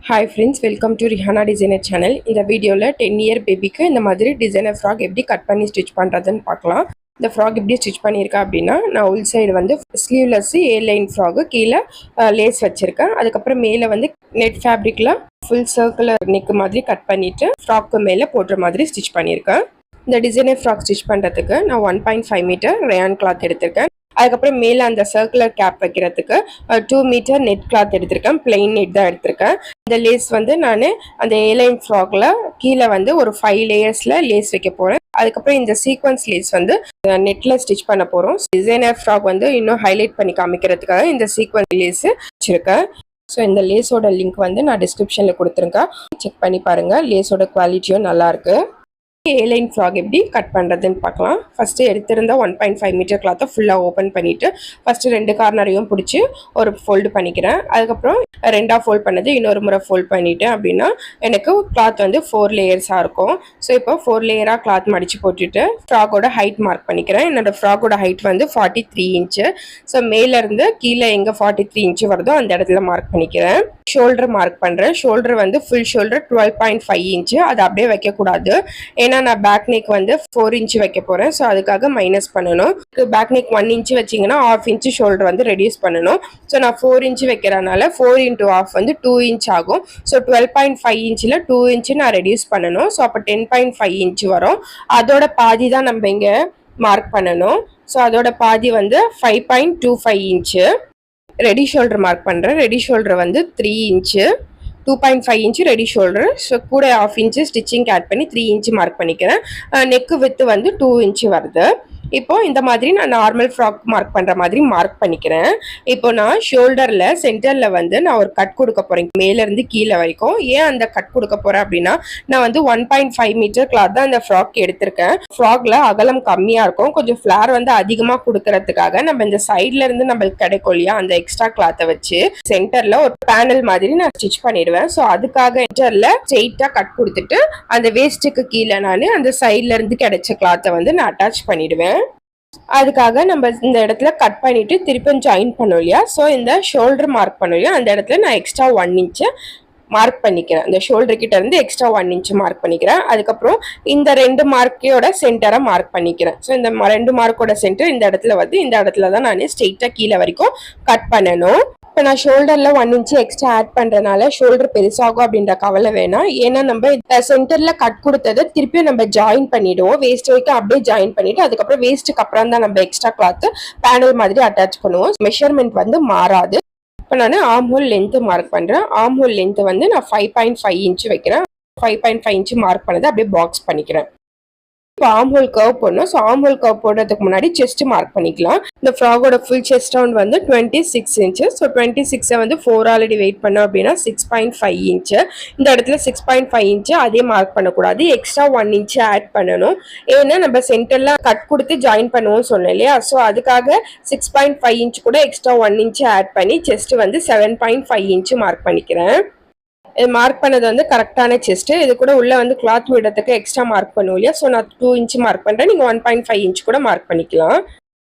Hi friends, welcome to Rihanna Designer channel. இந்த வீடியோல 10 year பேபிக்கு இந்த மாதிரி டிசைனர் ஃப்ராக் எப்படி கட் பண்ணி ஸ்டிச் பண்றதுன்னு பார்க்கலாம். இந்த ஃப்ராக் எப்படி ஸ்டிச் பண்ணியிருக்கேன் அப்படின்னா, நான் உள் சைடு வந்து ஸ்லீவ்லெஸ் ஏ லைன் ஃப்ராக் கீழே லேஸ் வச்சிருக்கேன். அதுக்கப்புறம் மேலே வந்து நெட் ஃபேப்ரிக்ல ஃபுல் சர்க்குலர் நெக் மாதிரி கட் பண்ணிட்டு ஃப்ராக்கு மேலே போடுற மாதிரி ஸ்டிச் பண்ணியிருக்கேன். இந்த டிசைனர் ஃப்ராக் ஸ்டிச் பண்ணுறதுக்கு நான் 1.5 மீட்டர் ரயான் கிளாத் எடுத்திருக்கேன். அதுக்கப்புறம் மேலே அந்த சர்க்குலர் கேப் வைக்கிறதுக்கு 2 மீட்டர் நெட் கிளாத் எடுத்திருக்கேன். பிளெயின் நெட் தான் எடுத்திருக்கேன். இந்த லேஸ் வந்து நான் அந்த ஏலைன் ஃப்ராக்ல கீழே வந்து ஒரு 5 லேயர்ஸில் லேஸ் வைக்க போகிறேன். அதுக்கப்புறம் இந்த சீக்வன்ஸ் லேஸ் வந்து நெட்டில் ஸ்டிச் பண்ண போகிறோம். டிசைனர் ஃப்ராக் வந்து இன்னும் ஹைலைட் பண்ணி காமிக்கிறதுக்காக இந்த சீக்வன்ஸ் லேஸ் வச்சுருக்கேன். ஸோ இந்த லேஸோட லிங்க் வந்து நான் டிஸ்கிரிப்ஷனில் கொடுத்துருக்கேன். செக் பண்ணி பாருங்கள். லேஸோட குவாலிட்டியும் நல்லாயிருக்கு. ஏலைன் ஃப்ராக் எப்படி கட் பண்ணுறதுன்னு பார்க்கலாம். ஃபஸ்ட்டு எடுத்திருந்த 1.5 மீட்டர் கிளாத்தை ஃபுல்லாக ஓப்பன் பண்ணிவிட்டு ஃபஸ்ட்டு 2 கார்னரையும் பிடிச்சி ஒரு ஃபோல்டு பண்ணிக்கிறேன். அதுக்கப்புறம் 2ஆக ஃபோல்ட் பண்ணது இன்னொரு முறை ஃபோல்ட் பண்ணிவிட்டேன் அப்படின்னா எனக்கு கிளாத் வந்து 4 லேயர்ஸாக இருக்கும். ஸோ இப்போ 4 லேயராக கிளாத் மடித்து போட்டுட்டு ஃப்ராகோட ஹைட் மார்க் பண்ணிக்கிறேன். என்னோட ஃப்ராகோட ஹைட் வந்து 43 இன்ச்சு. ஸோ மேலேருந்து கீழே எங்கே 43 இன்ச்சு வருதோ அந்த இடத்துல மார்க் பண்ணிக்கிறேன். ஷோல்டர் மார்க் பண்ணுறேன். ஷோல்டர் வந்து ஃபுல் ஷோல்டர் 12.5 இன்ச்சு. அதை அப்படியே வைக்கக்கூடாது. ஏன்னா நான் பேக் நெக் வந்து 4 இன்ச்சு வைக்க போகிறேன். ஸோ அதுக்காக மைனஸ் பண்ணணும். பேக் நெக் 1 இன்ச்சு வச்சிங்கன்னா 1/2 இன்ச்சு ஷோல்டர் வந்து ரெடியூஸ் பண்ணணும். ஸோ நான் 4 இன்ச்சு வைக்கிறனால 4 × 1/2 வந்து 2 இன்ச் ஆகும். ஸோ 12.5 இன்ச்சில் 2 இன்ச்சு நான் ரெடியூஸ் பண்ணணும். ஸோ அப்போ 10.5 இன்ச்சு வரும். அதோட பாதி தான் நம்ம இங்கே மார்க் பண்ணணும். ஸோ அதோட பாதி வந்து 5.25 இன்ச்சு. ரெடி ஷோல்டர் மார்க் பண்ணுறேன். ரெடி ஷோல்டர் வந்து 3 inch. 2.5 inch ready shoulder. So கூட 1/2 இன்ச்சு ஸ்டிச்சிங் ஆட் பண்ணி 3 இன்ச்சு மார்க் பண்ணிக்கிறேன். நெக்கு வித்து வந்து 2 இன்ச்சு வருது. இப்போ இந்த மாதிரி நான் நார்மல் ஃப்ராக் மார்க் பண்ணுற மாதிரி மார்க் பண்ணிக்கிறேன். இப்போ நான் ஷோல்டரில் சென்டரில் வந்து நான் ஒரு கட் கொடுக்க போகிறேன். மேலேருந்து கீழே வரைக்கும். ஏன் அந்த கட் கொடுக்க போகிறேன் அப்படின்னா, நான் வந்து 1.5 மீட்டர் கிளாத் தான் இந்த ஃப்ராக் எடுத்திருக்கேன். ஃப்ராக்ல அகலம் கம்மியாக இருக்கும். கொஞ்சம் ஃப்ளார் வந்து அதிகமாக கொடுக்கறதுக்காக நம்ம இந்த சைட்ல இருந்து நம்மளுக்கு கிடைக்கும் இல்லையா, அந்த எக்ஸ்ட்ரா கிளாத்தை வச்சு சென்டரில் ஒரு பேனல் மாதிரி நான் ஸ்டிச் பண்ணிடுவேன். ஸோ அதுக்காக சென்டரில் ஸ்ட்ரெயிட்டாக கட் கொடுத்துட்டு அந்த வேஸ்ட்டுக்கு கீழே நான் அந்த சைட்ல இருந்து கிடைச்ச கிளாத்தை வந்து நான் அட்டாச் பண்ணிடுவேன். அதுக்காக நம்ம இந்த இடத்துல கட் பண்ணிட்டு திருப்பி ஜாயின் பண்ணோம் இல்லையா, ஸோ இந்த ஷோல்டர் மார்க் பண்ணோம் இல்லையா, அந்த இடத்துல நான் எக்ஸ்ட்ரா 1 இன்ச்சு மார்க் பண்ணிக்கிறேன். இந்த ஷோல்டர் கிட்ட இருந்து எக்ஸ்ட்ரா 1 இன்ச்சு மார்க் பண்ணிக்கிறேன். அதுக்கப்புறம் இந்த 2 மார்க்கோட சென்டரை மார்க் பண்ணிக்கிறேன். ஸோ இந்த 2 மார்க்கோட சென்டர் இந்த இடத்துல வந்து இந்த இடத்துல தான் நான் ஸ்ட்ரெயிட்டாக கீழே வரைக்கும் கட் பண்ணணும். இப்போ நான் ஷோல்டரில் 1 இன்ச்சு எக்ஸ்ட்ரா ஆட் பண்ணுறதுனால ஷோல்டர் பெருசாகும் அப்படின்ற கவலை வேணாம். ஏன்னா நம்ம சென்டரில் கட் கொடுத்ததை திருப்பியும் நம்ம ஜாயின் பண்ணிவிடுவோம். வேஸ்ட் வரைக்கும் அப்படியே ஜாயின் பண்ணிவிட்டு அதுக்கப்புறம் வேஸ்ட்டுக்கு அப்புறம் தான் நம்ம எக்ஸ்ட்ரா கிளாத்து பேனல் மாதிரி அட்டாச் பண்ணுவோம். மெஷர்மெண்ட் வந்து மாறாது. இப்போ நான் ஆர்ம் ஹோல் லென்த்து மார்க் பண்ணுறேன். ஆர்ம் ஹோல் லென்த்து வந்து நான் 5.5 இன்ச்சு வைக்கிறேன். 5.5 இன்ச்சு மார்க் பண்ணதை அப்படியே பாக்ஸ் பண்ணிக்கிறேன். இப்போ ஆர்ம் ஹோல் கர்வ் போடணும். ஸோ ஆர்ம் ஹோல் கர்வ் போடுறதுக்கு முன்னாடி செஸ்ட் மார்க் பண்ணிக்கலாம். இந்த ஃப்ராகோட ஃபுல் செஸ்ட் ரவுண்ட் வந்து 26 இன்ச்சு. ஸோ 26 வந்து 4 ஆல்ரெடி வெயிட் பண்ணோம் அப்படின்னா 6.5 இன்ச்சு. இந்த இடத்துல 6.5 இன்ச்சு அதே மார்க் பண்ணக்கூடாது. எக்ஸ்ட்ரா 1 இன்ச்சு ஆட் பண்ணணும். ஏன்னா நம்ம சென்டரில் கட் கொடுத்து ஜாயின் பண்ணுவோம் சொன்னேன் இல்லையா, ஸோ அதுக்காக 6.5 இன்ச்சு கூட எக்ஸ்ட்ரா 1 இன்ச்சு ஆட் பண்ணி செஸ்ட் வந்து 7.5 இன்ச்சு மார்க் பண்ணிக்கிறேன். இது மார்க் பண்ணது வந்து கரெக்டான செஸ்ட். இது கூட உள்ள வந்து கிளாத் விடத்துக்கு எக்ஸ்ட்ரா மார்க் பண்ணுவோம் இல்லையா, ஸோ நான் 2 இன்ச்சு மார்க் பண்ணுறேன். நீங்கள் 1.5 இன்ச் கூட மார்க் பண்ணிக்கலாம்.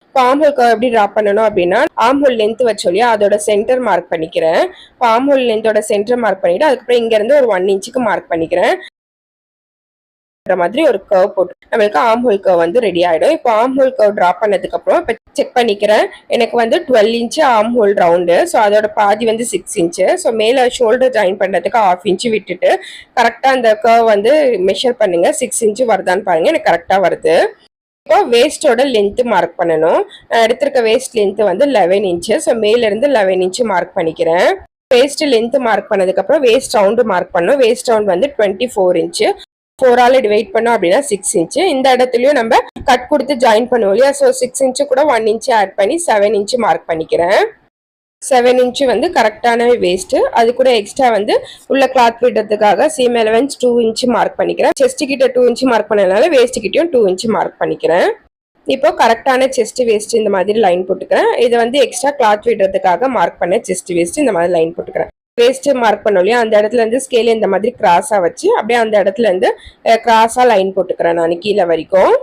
இப்போ ஆர்ம் ஹோல் எப்படி ட்ரா பண்ணணும் அப்படின்னா, ஆர்ம் ஹோல் லென்த் வச்சோம் இல்லையா, அதோட சென்டர் மார்க் பண்ணிக்கிறேன். இப்போ ஆர்ம் ஹோல் லென்த்தோட சென்டர் மார்க் பண்ணிவிட்டு அதுக்கப்புறம் இங்கேருந்து ஒரு 1 இன்ச்சுக்கு மார்க் பண்ணிக்கிறேன். மாதிரி ஒரு கர்வ் போட்டு நம்மளுக்கு ஆர்ம் ஹோல் கர்வ் வந்து ரெடி ஆகிடும். இப்போ ஆர்ம் ஹோல் கர்வ் ட்ரா பண்ணதுக்கு அப்புறம் இப்போ செக் பண்ணிக்கிறேன். எனக்கு வந்து 12 inch arm whole round. So அதோட பாதி வந்து 6 இன்ச்சு. ஸோ மேலே ஷோல்டர் ஜாயின் பண்ணுறதுக்கு 1/2 இன்ச்சு விட்டுட்டு கரெக்டாக அந்த கர்வ் வந்து மெஷர் பண்ணுங்க. 6 இன்ச்சு வருதான்னு பாருங்க. எனக்கு கரெக்டாக வருது. இப்போ வேஸ்டோட லென்த்து மார்க் பண்ணணும். நான் எடுத்திருக்க வேஸ்ட் லென்த்து வந்து 11 இன்ச்சு. ஸோ மேலேருந்து 11 இன்ச்சு மார்க் பண்ணிக்கிறேன். வேஸ்ட் லென்த்து மார்க் பண்ணதுக்கப்புறம் வேஸ்ட் ரவுண்டு மார்க் பண்ணணும். வேஸ்ட் ரவுண்ட் வந்து 24 இன்ச்சு. 4 ஆல்ரெடி வெயிட் பண்ணோம் அப்படின்னா 6 இன்ச்சு. இந்த இடத்துலையும் நம்ம கட் கொடுத்து ஜாயின் பண்ணுவோம் இல்லையா, ஸோ 6 இன்ச்சு கூட 1 இன்ச்சு ஆட் பண்ணி 7 இன்ச்சு மார்க் பண்ணிக்கிறேன். 7 இன்ச்சு வந்து கரெக்டான வேஸ்ட்டு. அது கூட எக்ஸ்ட்ரா வந்து உள்ள கிளாத் விடுறதுக்காக சீம் அலவன்ஸ் 2 இன்ச்சு மார்க் பண்ணிக்கிறேன். செஸ்ட் கிட்ட 2 இன்ச்சு மார்க் பண்ணதுனால வேஸ்ட் கிட்டையும் 2 இன்ச்சு மார்க் பண்ணிக்கிறேன். இப்போ கரெக்டான செஸ்ட் வேஸ்ட் இந்த மாதிரி லைன் போட்டுக்கிறேன். இது வந்து எக்ஸ்ட்ரா கிளாத் விடுறதுக்காக மார்க் பண்ண செஸ்ட் வேஸ்ட் இந்த மாதிரி லைன் போட்டுக்கிறேன். வேஸ்ட் மார்க் பண்ணோம் இல்லையா, அந்த இடத்துல இருந்து ஸ்கேல் இந்த மாதிரி கிராஸாக வச்சு அப்படியே அந்த இடத்துல இருந்து கிராஸாக லைன் போட்டுக்கிறேன் நான் கீழே வரைக்கும்.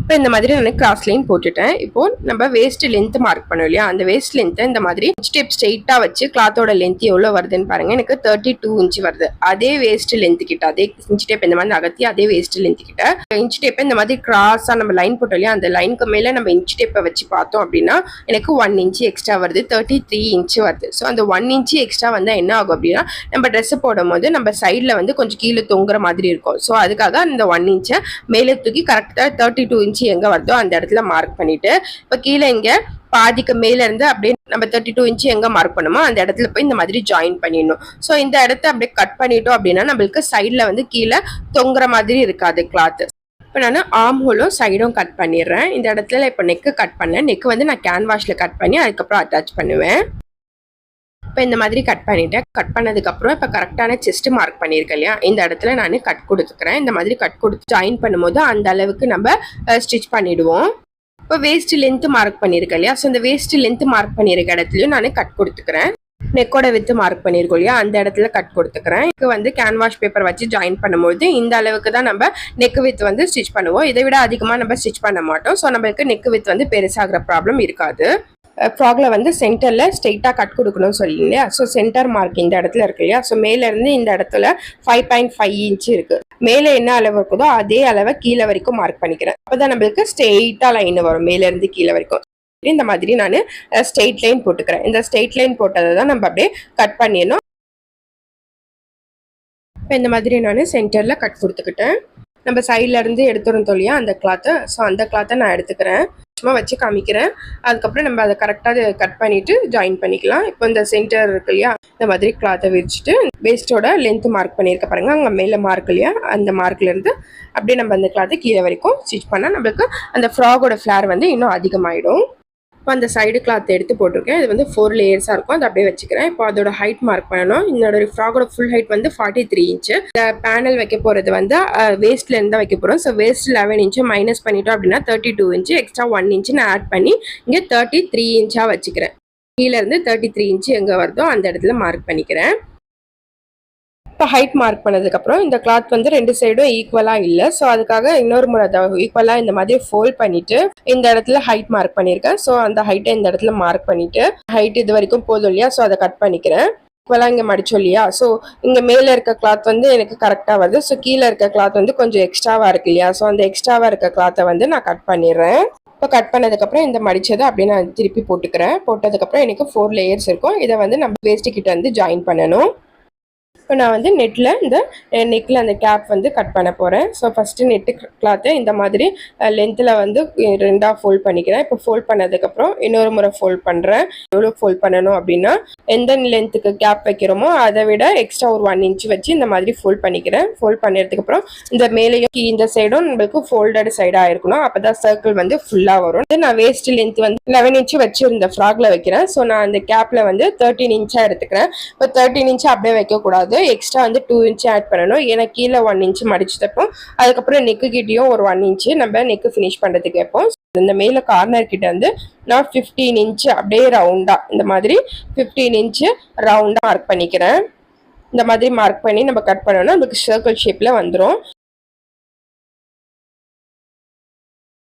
இப்போ இந்த மாதிரி நான் கிராஸ் லைன் போட்டுட்டேன். இப்போ நம்ம வேஸ்ட் லென்த் மார்க் பண்ணோம் இல்லையா, அந்த வேஸ்ட் லென்த்தை இந்த மாதிரி ஸ்டெப் ஸ்ட்ரெயிட்டா வச்சு கிளாத்தோட லென்த் எவ்வளோ வருதுன்னு பாருங்க. எனக்கு 32 இன்ச் வருது. அதே வேஸ்ட் லென்த் கிட்ட அதே இன்ச் டேப் இந்த மாதிரி நகர்த்தி அதே வேஸ்ட் லென்த் கிட்ட இன்ச் டேப்பை இந்த மாதிரி கிராஸா நம்ம லைன் போட்டோம் இல்லையா, அந்த லைனுக்கு மேல நம்ம இன்ச் டேப்பை வச்சு பார்த்தோம் அப்படின்னா எனக்கு 1 இன்ச் எக்ஸ்ட்ரா வருது, 33 இன்ச் வருது. ஸோ அந்த 1 இன்ச் எக்ஸ்ட்ரா வந்தால் என்ன ஆகும் அப்படின்னா நம்ம ட்ரெஸ் போடும் போது நம்ம சைடில் வந்து கொஞ்சம் கீழே தொங்குற மாதிரி இருக்கும். ஸோ அதுக்காக அந்த 1 இன்ச்சை மேலே தூக்கி கரெக்டாக 32 இன்ச் எங்க வருதோ அந்த இடத்துல மார்க் பண்ணிட்டு இப்ப கீழே இங்க பாதிக்கு மேல இருந்து அப்படியே நம்ம 32 இன்ச் எங்க மார்க் பண்ணுமோ அந்த இடத்துல போய் இந்த மாதிரி ஜாயின் பண்ணிடணும். ஸோ இந்த இடத்த அப்படியே கட் பண்ணிட்டோம் அப்படின்னா நம்மளுக்கு சைட்ல வந்து கீழே தொங்குற மாதிரி இருக்காது கிளாத். இப்போ நான் ஆர்ம் ஹோலும் சைடும் கட் பண்ணிடுறேன். இந்த இடத்துல இப்போ நெக்கு கட் பண்ணேன். நெக்கு வந்து நான் கேன்வாஷில் கட் பண்ணி அதுக்கப்புறம் அட்டாச் பண்ணுவேன். இப்போ இந்த மாதிரி கட் பண்ணிட்டேன். கட் பண்ணதுக்கப்புறம் இப்போ கரெக்டான செஸ்ட் மார்க் பண்ணியிருக்கேன் இல்லையா, இந்த இடத்துல நான் கட் கொடுத்துக்கிறேன். இந்த மாதிரி கட் கொடுத்து ஜாயின் பண்ணும்போது அந்த அளவுக்கு நம்ம ஸ்டிச் பண்ணிடுவோம். இப்போ வேஸ்ட் லென்த் மார்க் பண்ணியிருக்கேன் இல்லையா, ஸோ இந்த வேஸ்ட் லென்த் மார்க் பண்ணியிருக்க இடத்துலையும் நான் கட் கொடுத்துக்கிறேன். நெக்கோட வித்து மார்க் பண்ணியிருக்கோம் இல்லையா, அந்த இடத்துல கட் கொடுத்துக்கிறேன். இதுக்கு வந்து கேன்வாஷ் பேப்பர் வச்சு ஜாயின் பண்ணும்போது இந்த அளவுக்கு தான் நம்ம நெக் வித் வந்து ஸ்டிச் பண்ணுவோம். இதை விட அதிகமாக நம்ம ஸ்டிச் பண்ண மாட்டோம். ஸோ நம்மளுக்கு நெக் வித் வந்து பெருசாகிற ப்ராப்ளம் இருக்காது. ஃப்ராக்ல வந்து சென்டரில் ஸ்ட்ரெயிட்டாக கட் கொடுக்கணும்னு சொல்லி இல்லையா, ஸோ சென்டர் மார்க் இந்த இடத்துல இருக்கு இல்லையா, ஸோ மேலேருந்து இந்த இடத்துல 5.5 இன்ச் இருக்குது. மேலே என்ன அளவு இருக்குதோ அதே அளவை கீழே வரைக்கும் மார்க் பண்ணிக்கிறேன். அப்போ தான் நம்மளுக்கு ஸ்ட்ரெயிட்டாக லைன் வரும் மேலேருந்து கீழே வரைக்கும். இந்த மாதிரி நான் ஸ்ட்ரெயிட் லைன் போட்டுக்கிறேன். இந்த ஸ்ட்ரெயிட் லைன் போட்டதை தான் நம்ம அப்படியே கட் பண்ணிடணும். இப்போ இந்த மாதிரி நான் சென்டரில் கட் கொடுத்துக்கிட்டேன். நம்ம சைட்ல இருந்து எடுத்துரும் இல்லையா அந்த கிளாத்தை, ஸோ அந்த கிளாத்தை நான் எடுத்துக்கிறேன். சும்மா வச்சு காமிக்கிறேன். அதுக்கப்புறம் நம்ம அதை கரெக்டாக கட் பண்ணிட்டு ஜாயின் பண்ணிக்கலாம். இப்போ இந்த சென்டர் இருக்கு இல்லையா, இந்த மாதிரி கிளாத்தை விரிச்சிட்டு வேஸ்டோட லென்த் மார்க் பண்ணியிருக்க பாருங்க, அங்கே மேலே மார்க் இல்லையா, அந்த மார்க்ல இருந்து அப்படியே நம்ம அந்த கிளாத்தை கீழே வரைக்கும் ஸ்டிச் பண்ணால் நம்மளுக்கு அந்த ஃப்ராகோட ஃபிளேர் வந்து இன்னும் அதிகமாகிடும். இப்போ அந்த சைடு கிளாத் எடுத்து போட்டிருக்கேன். இது வந்து 4 லேயர்ஸாக இருக்கும். அதை அப்படியே வச்சுக்கிறேன். இப்போ அதோட ஹைட் மார்க் பண்ணணும். என்னோட ஃப்ராகோட ஃபுல் ஹைட் வந்து 43 இன்ச்சு. இந்த பேனல் வைக்க போகிறது வந்து வேஸ்ட்ல இருந்து தான் வைக்க போகிறோம். ஸோ வேஸ்ட் 11 இன்ச்சு மைனஸ் பண்ணிட்டோம் அப்படின்னா 32 இன்ச்சு, எக்ஸ்ட்ரா 1 இன்ச்சு நான் ஆட் பண்ணி இங்கே 33 இன்ச்சாக வச்சுக்கிறேன். கீழே இருந்து 33 இன்ச்சு எங்கே வருதோ அந்த இடத்துல மார்க் பண்ணிக்கிறேன். இப்போ ஹைட் மார்க் பண்ணதுக்கப்புறம் இந்த கிளாத் வந்து 2 சைடும் ஈக்குவலாக இல்லை. ஸோ அதுக்காக இன்னொரு முறை ஈக்குவலாக இந்த மாதிரி ஃபோல்ட் பண்ணிட்டு இந்த இடத்துல ஹைட் மார்க் பண்ணியிருக்கேன். ஸோ அந்த ஹைட்டை இந்த இடத்துல மார்க் பண்ணிட்டு ஹைட் இது வரைக்கும் போதும் இல்லையா, ஸோ அதை கட் பண்ணிக்கிறேன். ஈக்குவலாக இங்கே மடிச்சோம் இல்லையா, ஸோ இங்கே மேலே இருக்க கிளாத் வந்து எனக்கு கரெக்டாக வருது. ஸோ கீழே இருக்க கிளாத் வந்து கொஞ்சம் எக்ஸ்ட்ராவாக இருக்கு இல்லையா, ஸோ அந்த எக்ஸ்ட்ராவாக இருக்க கிளாத்தை வந்து நான் கட் பண்ணிடுறேன். இப்போ கட் பண்ணதுக்கப்புறம் இந்த மடிச்சதை அப்படியே நான் திருப்பி போட்டுக்கிறேன். போட்டதுக்கப்புறம் எனக்கு 4 லேயர்ஸ் இருக்கும். இதை வந்து நம்ம வேஸ்ட்டு கிட்ட வந்து ஜாயின் பண்ணணும். இப்போ நான் வந்து நெட்டில் இந்த நெக்கில் அந்த கேப் வந்து கட் பண்ண போகிறேன். ஸோ ஃபஸ்ட்டு நெட்டு கிளாத்தை இந்த மாதிரி லென்த்தில் வந்து 2ஆக ஃபோல்ட் பண்ணிக்கிறேன். இப்போ ஃபோல்ட் பண்ணதுக்கப்புறம் இன்னொரு முறை ஃபோல்ட் பண்ணுறேன். எவ்வளோ ஃபோல்ட் பண்ணணும் அப்படின்னா எந்த லென்த்துக்கு கேப் வைக்கிறோமோ அதை விட எக்ஸ்ட்ரா ஒரு 1 இன்ச் வச்சு இந்த மாதிரி ஃபோல்ட் பண்ணிக்கிறேன். ஃபோல்ட் பண்ணதுக்கப்புறம் இந்த மேலேயும் இந்த சைடும் நம்மளுக்கு ஃபோல்டட் சைடாக இருக்கணும். அப்போ தான் சர்க்கிள் வந்து ஃபுல்லாக வரும். நான் வேஸ்ட் லென்த் வந்து 11 இன்ச்சு வச்சு இந்த ஃப்ராக்ல வைக்கிறேன். ஸோ நான் அந்த கேப்பில் வந்து 13 இன்ச்சாக எடுத்துக்கிறேன். இப்போ 13 இன்ச்சு அப்படியே வைக்கக்கூடாது, எக்ஸ்ட்ரா வந்து 2 இன்ச் ஆட் பண்ணணும். ஏன்னா கீழே 1 இன்ச் மடிச்சு தைப்போம். அதுக்கப்புறம் நெக்கு கிட்டேயும் ஒரு 1 இன்ச்சு நம்ம நெக்கு ஃபினிஷ் பண்ணுறதுக்கு வைப்போம். இந்த மேலே கார்னர் கிட்ட வந்து நான் 15 இன்ச்சு அப்படியே ரவுண்டா இந்த மாதிரி 15 இன்ச்சு ரவுண்டா மார்க் பண்ணிக்கிறேன். இந்த மாதிரி மார்க் பண்ணி நம்ம கட் பண்ணோம்னா நமக்கு சர்க்கிள் ஷேப்ல வந்துடும்.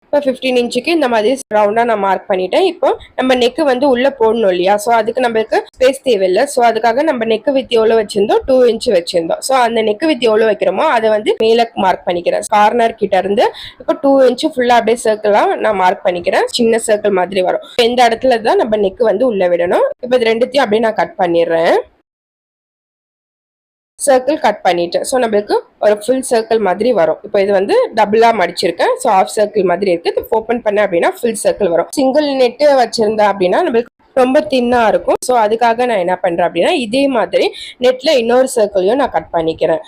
இப்போ 15 இன்ச்சுக்கு இந்த மாதிரி ரவுண்டாக நான் மார்க் பண்ணிட்டேன். இப்போ நம்ம நெக்கு வந்து உள்ளே போடணும் இல்லையா, ஸோ அதுக்கு நம்மளுக்கு ஸ்பேஸ் தேவையில்லை. ஸோ அதுக்காக நம்ம நெக்கு வித் எவ்வளோ வச்சிருந்தோம், 2 இன்ச் வச்சிருந்தோம். ஸோ அந்த நெக்கு வித் எவ்வளோ வைக்கிறோமோ அதை வந்து மேலே மார்க் பண்ணிக்கிறேன். கார்னர் கிட்ட இருந்து இப்போ 2 இன்ச்சு ஃபுல்லாக அப்படியே சர்க்கிளாக நான் மார்க் பண்ணிக்கிறேன். சின்ன சர்க்கிள் மாதிரி வரும். இந்த இடத்துல தான் நம்ம நெக்கு வந்து உள்ளே விடணும். இப்போ இது ரெண்டுத்தையும் அப்படியே நான் கட் பண்ணிடுறேன். சர்க்கிள் கட் பண்ணிட்டேன். ஸோ நம்மளுக்கு ஒரு ஃபுல் சர்க்கிள் மாதிரி வரும். இப்போ இது வந்து டபுளாக மடிச்சிருக்கேன். ஸோ ஆஃப் சர்க்கிள் மாதிரி இருக்குது. இப்போ ஓப்பன் பண்ண அப்படின்னா ஃபுல் சர்க்கிள் வரும். சிங்கிள் நெட்டு வச்சிருந்தேன் அப்படின்னா நம்மளுக்கு ரொம்ப தின்னாக இருக்கும். ஸோ அதுக்காக நான் என்ன பண்ணுறேன் அப்படின்னா இதே மாதிரி நெட்டில் இன்னொரு சர்க்கிளையும் நான் கட் பண்ணிக்கிறேன்.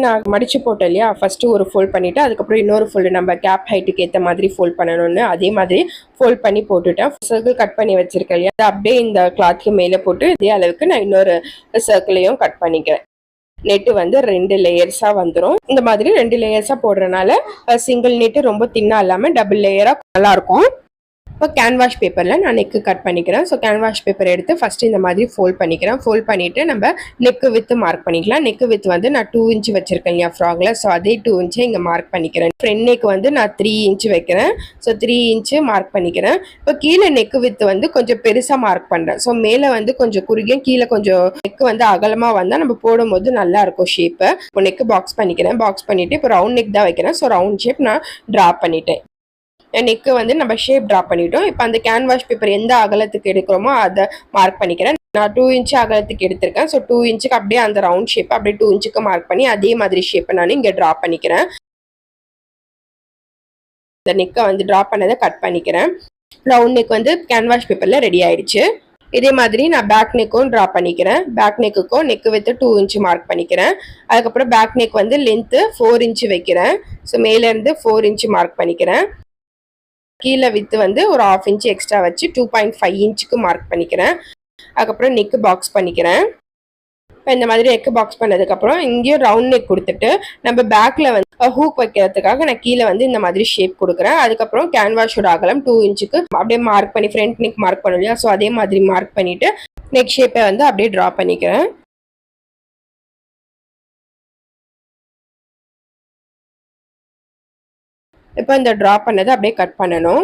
நான் மடிச்சு போட்டேன் இல்லையா, ஃபர்ஸ்ட் ஒரு ஃபோல்ட் பண்ணிட்டு அதுக்கப்புறம் இன்னொரு ஃபோல்டு நம்ம கேப் ஹைட்டுக்கு ஏற்ற மாதிரி ஃபோல்ட் பண்ணணும்னு அதே மாதிரி ஃபோல்ட் பண்ணி போட்டுட்டேன். சர்க்கிள் கட் பண்ணி வச்சிருக்கேன் இல்லையா, அப்படியே இந்த கிளாத்துக்கு மேலே போட்டு இதே அளவுக்கு நான் இன்னொரு சர்க்கிளையும் கட் பண்ணிக்கிறேன். நெட்டு வந்து 2 லேயர்ஸா வந்துடும். இந்த மாதிரி 2 லேயர்ஸா போடுறதுனால சிங்கிள் நெட்டு ரொம்ப தின்னா இல்லாம டபுள் லேயரா நல்லா இருக்கும். இப்போ கேன்வாஷ் பேப்பரில் நான் நெக்கு கட் பண்ணிக்கிறேன். ஸோ கேன்வாஷ் பேப்பர் எடுத்து ஃபஸ்ட்டு இந்த மாதிரி ஃபோல்ட் பண்ணிக்கிறேன். ஃபோல்ட் பண்ணிவிட்டு நம்ம நெக்கு வித்து மார்க் பண்ணிக்கலாம். நெக்கு வித்து வந்து நான் 2 இன்ச் வச்சுருக்கேன் இல்லையா ஃப்ராகில். ஸோ அதே 2 இன்ச்சை இங்கே மார்க் பண்ணிக்கிறேன். ஃப்ரண்ட் நெக் வந்து நான் 3 இன்ச் வைக்கிறேன். ஸோ 3 இன்ச்சு மார்க் பண்ணிக்கிறேன். இப்போ கீழே நெக்கு வித்து வந்து கொஞ்சம் பெருசாக மார்க் பண்ணுறேன். ஸோ மேலே வந்து கொஞ்சம் குறுகியும் கீழே கொஞ்சம் நெக்கு வந்து அகலமாக வந்தால் நம்ம போடும்போது நல்லா இருக்கும் ஷேப்பு. இப்போ நெக்கு பாக்ஸ் பண்ணிக்கிறேன். பாக்ஸ் பண்ணிவிட்டு இப்போ ரவுண்ட் நெக் தான் வைக்கிறேன். ஸோ ரவுண்ட் ஷேப் நான் ட்ரா பண்ணிட்டேன். நெக்கு வந்து நம்ம ஷேப் ட்ரா பண்ணிட்டோம். இப்போ அந்த கேன்வாஷ் பேப்பர் எந்த அகலத்துக்கு எடுக்கிறோமோ அதை மார்க் பண்ணிக்கிறேன். நான் 2 இன்ச் அகலத்துக்கு எடுத்திருக்கேன். ஸோ 2 இன்ச்சுக்கு அப்படியே அந்த ரவுண்ட் ஷேப் அப்படியே 2 இன்ச்சுக்கு மார்க் பண்ணி அதே மாதிரி ஷேப்பை நான் இங்கே ட்ரா பண்ணிக்கிறேன். இந்த நெக்கை வந்து ட்ரா பண்ணதை கட் பண்ணிக்கிறேன். ரவுண்ட் நெக் வந்து கேன்வாஷ் பேப்பரில் ரெடி ஆயிடுச்சு. இதே மாதிரி நான் பேக் நெக்கும் ட்ரா பண்ணிக்கிறேன். Back நெக்குக்கும் neck with 2 inch mark பண்ணிக்கிறேன். அதுக்கப்புறம் பேக் நெக் வந்து லென்த்து 4 இன்ச் வைக்கிறேன். ஸோ மேலேருந்து 4 இன்ச் மார்க் பண்ணிக்கிறேன். கீழே வித்து வந்து ஒரு 1/2 இன்ச் எக்ஸ்ட்ரா வச்சு 2.5 இன்ச்சுக்கு மார்க் பண்ணிக்கிறேன். அதுக்கப்புறம் நெக்கு பாக்ஸ் பண்ணிக்கிறேன். இப்போ இந்த மாதிரி நெக்கு பாக்ஸ் பண்ணதுக்கப்புறம் இங்கேயும் ரவுண்ட் நெக் கொடுத்துட்டு நம்ம பேக்கில் வந்து ஹூக் வைக்கிறதுக்காக நான் கீழே வந்து இந்த மாதிரி ஷேப் கொடுக்குறேன். அதுக்கப்புறம் கேன்வாஷோட அகலம் 2 இன்ச்சுக்கு அப்படியே மார்க் பண்ணி ஃப்ரண்ட் நெக் மார்க் பண்ணும் இல்லையா. ஸோ அதே மாதிரி மார்க் பண்ணிவிட்டு நெக் ஷேப்பை வந்து அப்படியே ட்ரா பண்ணிக்கிறேன். இப்போ இந்த ட்ரா பண்ணதை அப்படியே கட் பண்ணணும்.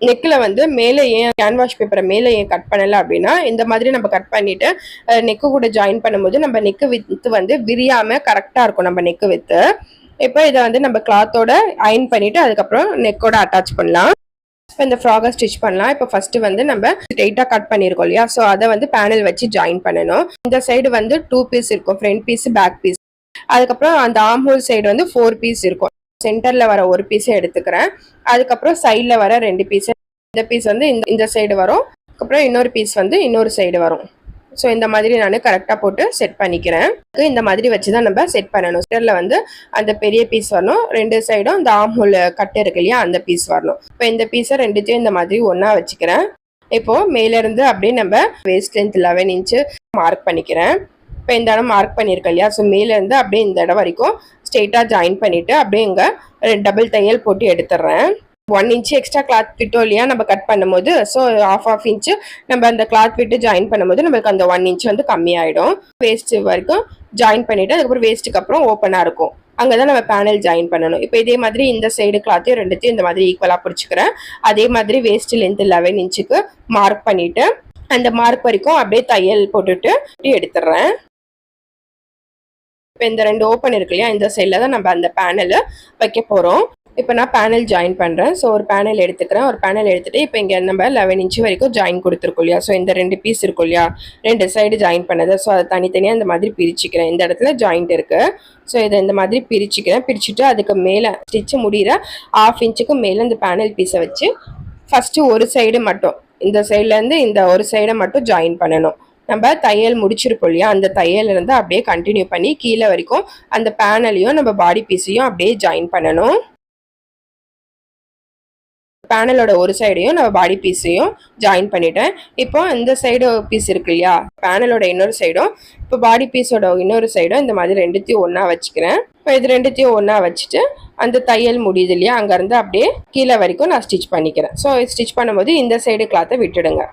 நெக்கில் வந்து மேலே ஏன் கேன்வாஷ் பேப்பரை மேலே ஏன் கட் பண்ணலை அப்படின்னா இந்த மாதிரி நம்ம கட் பண்ணிவிட்டு நெக்கு கூட ஜாயின் பண்ணும்போது நம்ம நெக்கு வித்து வந்து விரியாமல் கரெக்டாக இருக்கும் நம்ம நெக்கு வித்து. இப்போ இதை வந்து நம்ம கிளாத்தோட அயன் பண்ணிவிட்டு அதுக்கப்புறம் நெக்கோட அட்டாச் பண்ணலாம். இப்போ இந்த ஃப்ராகை ஸ்டிச் பண்ணலாம். இப்போ ஃபஸ்ட்டு வந்து நம்ம ஸ்ட்ரெயிட்டாக கட் பண்ணியிருக்கோம் இல்லையா. ஸோ அதை வந்து பேனல் வச்சு ஜாயின் பண்ணணும். இந்த சைடு வந்து 2 பீஸ் இருக்கும், ஃப்ரண்ட் பீஸ் பேக் பீஸ். அதுக்கப்புறம் அந்த ஆர்ம் ஹோல் சைடு வந்து 4 பீஸ் இருக்கும். சென்டரில் வர ஒரு பீஸை எடுத்துக்கிறேன். அதுக்கப்புறம் சைடில் வர 2 பீஸ். இந்த பீஸ் வந்து இந்த சைடு வரும். அதுக்கப்புறம் இன்னொரு பீஸ் வந்து இன்னொரு சைடு வரும். ஸோ இந்த மாதிரி நான் கரெக்டாக போட்டு செட் பண்ணிக்கிறேன். இந்த மாதிரி வச்சு தான் நம்ம செட் பண்ணணும். சென்டரில் வந்து அந்த பெரிய பீஸ் வரணும். 2 சைடும் அந்த ஆர்ம் ஹோல் கட்டு இருக்கு இல்லையா அந்த பீஸ் வரணும். இப்போ இந்த பீஸை ரெண்டுத்தையும் இந்த மாதிரி ஒன்றா வச்சுக்கிறேன். இப்போது மேலேருந்து அப்படியே நம்ம வேஸ்ட் லென்த் 11 இன்ச்சு மார்க் பண்ணிக்கிறேன். இப்போ இந்த இடம் மார்க் பண்ணியிருக்கேன் இல்லையா. ஸோ மேலேருந்து அப்படியே இந்த இடம் வரைக்கும் ஸ்ட்ரெயிட்டாக ஜாயின் பண்ணிவிட்டு அப்படியே இங்கே டபுள் தையல் போட்டு எடுத்துடுறேன். 1 இன்ச்சு எக்ஸ்ட்ரா கிளாத் விட்டோம் இல்லையா நம்ம கட் பண்ணும்போது. ஸோ half இன்ச்சு நம்ம அந்த கிளாத் விட்டு ஜாயின் பண்ணும்போது நம்மளுக்கு அந்த 1 இன்ச் வந்து கம்மியாயிடும். வேஸ்ட் வரைக்கும் ஜாயின் பண்ணிவிட்டு அதுக்கப்புறம் வேஸ்ட்டுக்கு அப்புறம் ஓப்பனாக இருக்கும். அங்கே தான் நம்ம பேனல் ஜாயின் பண்ணணும். இப்போ இதே மாதிரி இந்த சைடு கிளாத்தையும் ரெண்டுத்தையும் இந்த மாதிரி ஈக்குவலாக பிடிச்சிக்கிறேன். அதே மாதிரி வேஸ்ட் லென்த் 11 இன்ச்சுக்கு மார்க் பண்ணிவிட்டு அந்த மார்க் வரைக்கும் அப்படியே தையல் போட்டுட்டு எடுத்துடுறேன். இப்போ இந்த 2 ஓப்பன் இருக்கு இல்லையா இந்த சைடில் தான் நம்ம அந்த பேனலை வைக்க போகிறோம். இப்போ நான் பேனல் ஜாயின் பண்ணுறேன். ஸோ ஒரு பேனல் எடுத்துக்கிறேன். ஒரு பேனல் எடுத்துகிட்டு இப்போ இங்கே நம்ம 11 இன்ச்சு வரைக்கும் ஜாயின் கொடுத்துருக்கோம் இல்லையா. ஸோ இந்த 2 பீஸ் இருக்கும் இல்லையா 2 சைடு ஜாயின் பண்ணது. ஸோ அதை தனித்தனியாக இந்த மாதிரி பிரிச்சுக்கிறேன். இந்த இடத்துல ஜாயிண்ட் இருக்குது. ஸோ இதை இந்த மாதிரி பிரிச்சுக்கிறேன். பிரிச்சுட்டு அதுக்கு மேலே ஸ்டிச்சு முடிகிற 1/2 இன்ச்சுக்கு மேலே இந்த பேனல் பீஸை வச்சு ஃபஸ்ட்டு ஒரு சைடு மட்டும் இந்த சைட்லேருந்து இந்த ஒரு சைடை மட்டும் ஜாயின் பண்ணணும். நம்ம தையல் முடிச்சிருப்போம் இல்லையா அந்த தையலிருந்து அப்படியே கண்டினியூ பண்ணி கீழே வரைக்கும் அந்த பேனலையும் நம்ம பாடி பீஸையும் அப்படியே ஜாயின் பண்ணணும். பேனலோட ஒரு சைடையும் நம்ம பாடி பீஸையும் ஜாயின் பண்ணிட்டேன். இப்போ இந்த சைடு பீஸ் இருக்கு இல்லையா பேனலோட இன்னொரு சைடும் இப்போ பாடி பீஸோட இன்னொரு சைடும் இந்த மாதிரி ரெண்டுத்தையும் ஒன்றா வச்சுக்கிறேன். இப்போ இது ரெண்டுத்தையும் ஒன்றா வச்சுட்டு அந்த தையல் முடியுது இல்லையா அங்கேருந்து அப்படியே கீழே வரைக்கும் நான் ஸ்டிச் பண்ணிக்கிறேன். ஸோ ஸ்டிச் பண்ணும்போது இந்த சைடு கிளாத்தை விட்டுடுங்க.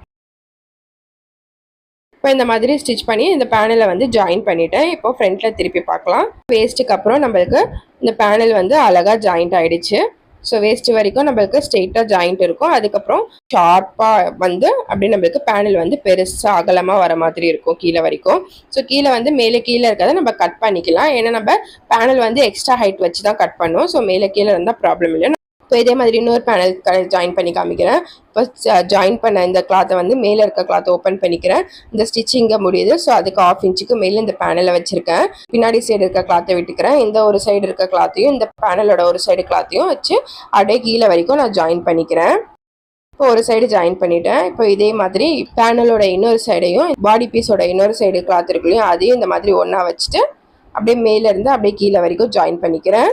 இப்போ இந்த மாதிரி ஸ்டிச் பண்ணி இந்த பேனலை வந்து ஜாயின் பண்ணிட்டேன். இப்போ ஃப்ரண்ட்டில் திருப்பி பார்க்கலாம். வேஸ்ட்டுக்கு அப்புறம் நம்மளுக்கு இந்த பேனல் வந்து அழகாக ஜாயிண்ட் ஆகிடுச்சு. ஸோ வேஸ்ட் வரைக்கும் நம்மளுக்கு ஸ்ட்ரெயிட்டாக ஜாயிண்ட் இருக்கும். அதுக்கப்புறம் ஷார்ப்பாக வந்து அப்படியே நம்மளுக்கு பேனல் வந்து பெருசாக அகலமாக வர மாதிரி இருக்கும் கீழே வரைக்கும். ஸோ கீழே வந்து மேலே கீழே இருக்கிறத நம்ம கட் பண்ணிக்கலாம். ஏன்னா நம்ம பேனல் வந்து எக்ஸ்ட்ரா ஹைட் வச்சு தான் கட் பண்ணுவோம். ஸோ மேலே கீழே இருந்தால் ப்ராப்ளம் இல்லை. இப்போ இதே மாதிரி இன்னொரு பேனல் ஜாயின் பண்ணி காமிக்கிறேன். இப்போ ஜாயின் பண்ண இந்த கிளாத்தை வந்து மேலே இருக்க கிளாத்தை ஓப்பன் பண்ணிக்கிறேன். இந்த ஸ்டிச்சிங்கை முடியுது. ஸோ அதுக்கு 1/2 இன்ச்சுக்கு மேலே இந்த பேனலை வச்சுருக்கேன். பின்னாடி சைடு இருக்க கிளாத்தை விட்டுக்கிறேன். இந்த ஒரு சைடு இருக்க கிளாத்தையும் இந்த பேனலோட ஒரு சைடு கிளாத்தையும் வச்சு அப்படியே கீழே வரைக்கும் நான் ஜாயின் பண்ணிக்கிறேன். இப்போ ஒரு சைடு ஜாயின் பண்ணிட்டேன். இப்போ இதே மாதிரி பேனலோட இன்னொரு சைடையும் பாடி பீஸோட இன்னொரு சைடு கிளாத் இருக்குல்லையும் அதையும் இந்த மாதிரி ஒன்றா வச்சுட்டு அப்படியே மேலேருந்து அப்படியே கீழே வரைக்கும் ஜாயின் பண்ணிக்கிறேன்.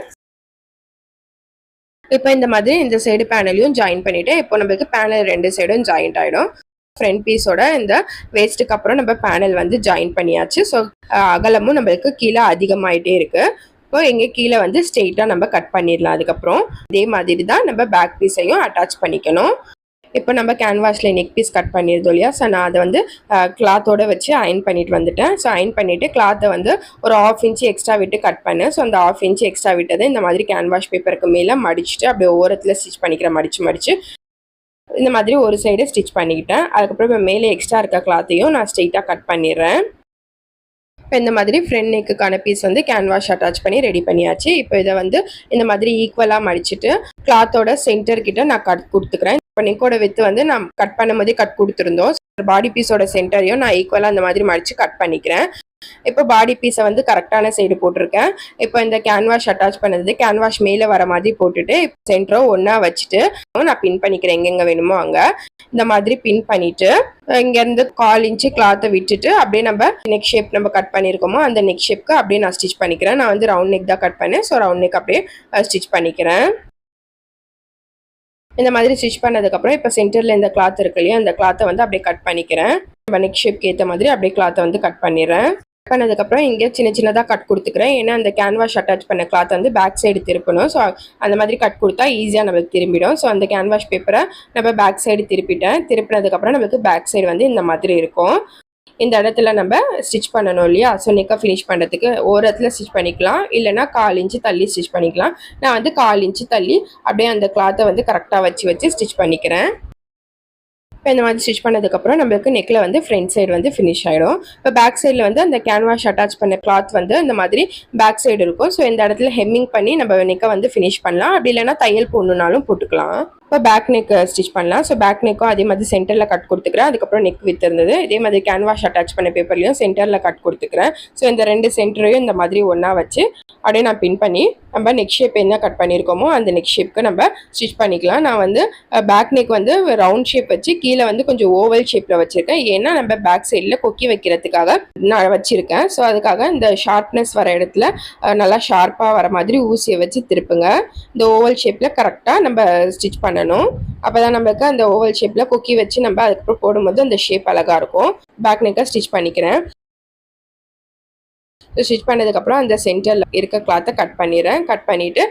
இப்போ இந்த மாதிரி இந்த சைடு பேனலையும் ஜாயின் பண்ணிவிட்டு இப்போ நம்மளுக்கு பேனல் 2 சைடும் ஜாயிண்ட் ஆகிடும். ஃப்ரண்ட் பீஸோட இந்த வேஸ்ட்டுக்கு அப்புறம் நம்ம பேனல் வந்து ஜாயின் பண்ணியாச்சு. ஸோ அகலமும் நம்மளுக்கு கீழே அதிகமாகிட்டே இருக்குது. இப்போ எங்கே கீழே வந்து ஸ்ட்ரெயிட்டாக நம்ம கட் பண்ணிடலாம். அதுக்கப்புறம் இதே மாதிரி தான் நம்ம பேக் பீஸையும் அட்டாச் பண்ணிக்கணும். இப்போ நம்ம கேன்வாஸில் நெக் பீஸ் கட் பண்ணியிருந்தோம் இல்லையா, ஸோ நான் அதை வந்து கிளாத்தோடு வச்சு அயன் பண்ணிட்டு வந்துட்டேன். ஸோ அயன் பண்ணிவிட்டு கிளாத்தை வந்து ஒரு 1/2 இன்ச்சு எக்ஸ்ட்ரா விட்டு கட் பண்ணேன். ஸோ அந்த 1/2 இன்ச்சு எக்ஸ்ட்ரா விட்டதை இந்த மாதிரி கேன்வாஷ் பேப்பருக்கு மேலே மடிச்சுட்டு அப்படியே ஓரத்தில் ஸ்டிச் பண்ணிக்கிறேன். மடித்து இந்த மாதிரி ஒரு சைடு ஸ்டிச் பண்ணிக்கிட்டேன். அதுக்கப்புறம் இப்போ மேலே எக்ஸ்ட்ரா இருக்க கிளாத்தையும் நான் ஸ்ட்ரெயிட்டாக கட் பண்ணிடுறேன். இப்போ இந்த மாதிரி ஃப்ரண்ட் நெக்குக்கான பீஸ் வந்து கேன்வாஷ் அட்டாச் பண்ணி ரெடி பண்ணியாச்சு. இப்போ இதை வந்து இந்த மாதிரி ஈக்குவலாக மடிச்சுட்டு கிளாத்தோட சென்டர் கிட்ட நான் கட் கொடுத்துக்கிறேன். இப்போ நெக்கோட வித்து வந்து நான் கட் பண்ணும் போதே கட் கொடுத்துருந்தோம். பாடி பீஸோட சென்டரையும் நான் ஈக்குவலாக அந்த மாதிரி மடித்து கட் பண்ணிக்கிறேன். இப்போ பாடி பீஸை வந்து கரெக்டான சைடு போட்டிருக்கேன். இப்போ இந்த கேன்வாஷ் அட்டாச் பண்ணது கேன்வாஷ் மேலே வர மாதிரி போட்டுட்டு சென்டரோ ஒன்றா வச்சுட்டு நான் பின் பண்ணிக்கிறேன். எங்கெங்கே வேணுமோ அங்கே இந்த மாதிரி பின் பண்ணிவிட்டு இங்கேருந்து 1/4 இன்ச்சு கிளாத்தை விட்டுட்டு அப்படியே நம்ம நெக் ஷேப் நம்ம கட் பண்ணியிருக்கோமோ அந்த நெக் ஷேப்க்கு அப்படியே நான் ஸ்டிச் பண்ணிக்கிறேன். நான் வந்து ரவுண்ட் நெக் தான் கட் பண்ணேன். ஸோ ரவுண்ட் நெக் அப்படியே ஸ்டிச் பண்ணிக்கிறேன். இந்த மாதிரி ஸ்டிச் பண்ணதுக்கப்புறம் இப்போ சென்டரில் இந்த கிளாத் இருக்கு இல்லையா, அந்த கிளாத்தை வந்து அப்படியே கட் பண்ணிக்கிறேன். நம்ம நெக் ஷேப்க்கு ஏற்ற மாதிரி அப்படியே கிளாத்தை வந்து கட் பண்ணிடுறேன். கட் பண்ணதுக்கப்புறம் இங்கே சின்னதாக கட் கொடுத்துக்கிறேன். ஏன்னா அந்த கேன்வாஷ் அட்டாச் பண்ண கிளாத் வந்து பேக் சைடு திருப்பணும். ஸோ அந்த மாதிரி கட் கொடுத்தா ஈஸியாக நம்மளுக்கு திரும்பிடும். ஸோ அந்த கேன்வாஷ் பேப்பரை நம்ம பேக் சைடு திருப்பினதுக்கப்புறம் நம்மளுக்கு பேக் சைடு வந்து இந்த மாதிரி இருக்கும். இந்த இடத்துல நம்ம ஸ்டிச் பண்ணணும் இல்லையா, ஸோ நெக்கை ஃபினிஷ் பண்ணுறதுக்கு ஓரத்தில் ஸ்டிச் பண்ணிக்கலாம், இல்லைனா 1/4 இன்ச்சு தள்ளி ஸ்டிச் பண்ணிக்கலாம். நான் வந்து 1/4 இன்ச்சு தள்ளி அப்படியே அந்த கிளாத்தை வந்து கரெக்டாக வச்சு ஸ்டிச் பண்ணிக்கிறேன். இப்போ இந்த மாதிரி ஸ்டிச் பண்ணதுக்கப்புறம் நம்மளுக்கு நெக்கில் வந்து ஃப்ரண்ட் சைடு வந்து ஃபினிஷ் ஆகிடும். இப்போ பேக் சைடில் வந்து அந்த கேன்வாஷ் அட்டாச் பண்ண கிளாத் வந்து இந்த மாதிரி பேக் சைடு இருக்கும். ஸோ இந்த இடத்துல ஹெம்மிங் பண்ணி நம்ம நெக்கை வந்து ஃபினிஷ் பண்ணலாம். அப்படி இல்லைனா தையல் போடணுன்னாலும் போட்டுக்கலாம். இப்போ பேக் நெக் ஸ்டிச் பண்ணலாம். ஸோ பேக் நெக்கும் அதே மாதிரி சென்டரில் கட் கொடுத்துக்கிறேன். அதுக்கப்புறம் நெக் வித் இருந்தது இதே மாதிரி கேன்வாஷ் அட்டாச் பண்ண பேப்பர்லையும் சென்டரில் கட் கொடுத்துக்கிறேன். ஸோ இந்த 2 சென்டரையும் இந்த மாதிரி ஒன்றா வச்சு அப்படியே நான் பின் பண்ணி நம்ம நெக் ஷேப் என்ன கட் பண்ணியிருக்கோமோ அந்த நெக் ஷேப்க்கு நம்ம ஸ்டிச் பண்ணிக்கலாம். நான் வந்து பேக் நெக் வந்து ரவுண்ட் ஷேப் வச்சு கீழே வந்து கொஞ்சம் ஓவல் ஷேப்பில் வச்சுருக்கேன். ஏன்னா நம்ம பேக் சைடில் கொக்கி வைக்கிறதுக்காக நான் வச்சுருக்கேன். ஸோ அதுக்காக இந்த ஷார்ப்னஸ் வர இடத்துல நல்லா ஷார்ப்பாக வர மாதிரி ஊசியை வச்சு திருப்புங்க. இந்த ஓவல் ஷேப்பில் கரெக்டாக நம்ம ஸ்டிச் பண்ணணும். அப்போ தான் நம்மளுக்கு அந்த ஓவல் ஷேப்பில் கொக்கி வச்சு நம்ம அதுக்கப்புறம் போடும்போது அந்த ஷேப் அழகாக இருக்கும். பேக் நெக்கை ஸ்டிச் பண்ணிக்கிறேன். ஸ்டிச் பண்ணதுக்கப்புறம் அந்த சென்டரில் இருக்க கிளாத்தை கட் பண்ணிடுறேன். கட் பண்ணிவிட்டு